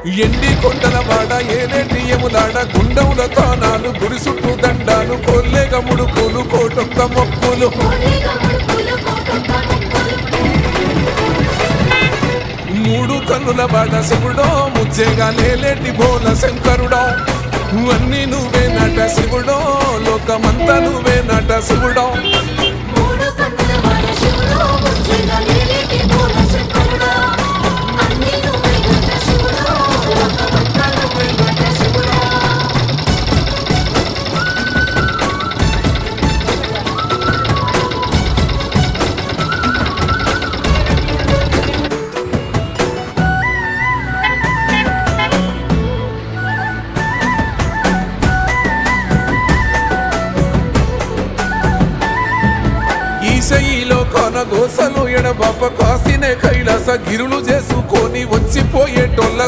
ఎండి కొండల వాడ ఏలేటి యములాడ గుండముల తానాలు గుడి చుట్టూ దండాలు కొల్లేగ ముడుకులు కోటొక్క మొక్కులు మూడు కన్నుల వాడ శివుడో ముచ్చేగా లేలేటి బోల శంకరుడో అన్నీ నువ్వే నట శివుడో లోకమంతా నువ్వే నట శివుడో ఈశయిలో కొనగోసలు ఎడబాప కాసినే కైలాస గిరులు చేసుకొని వచ్చిపోయేటోళ్ళ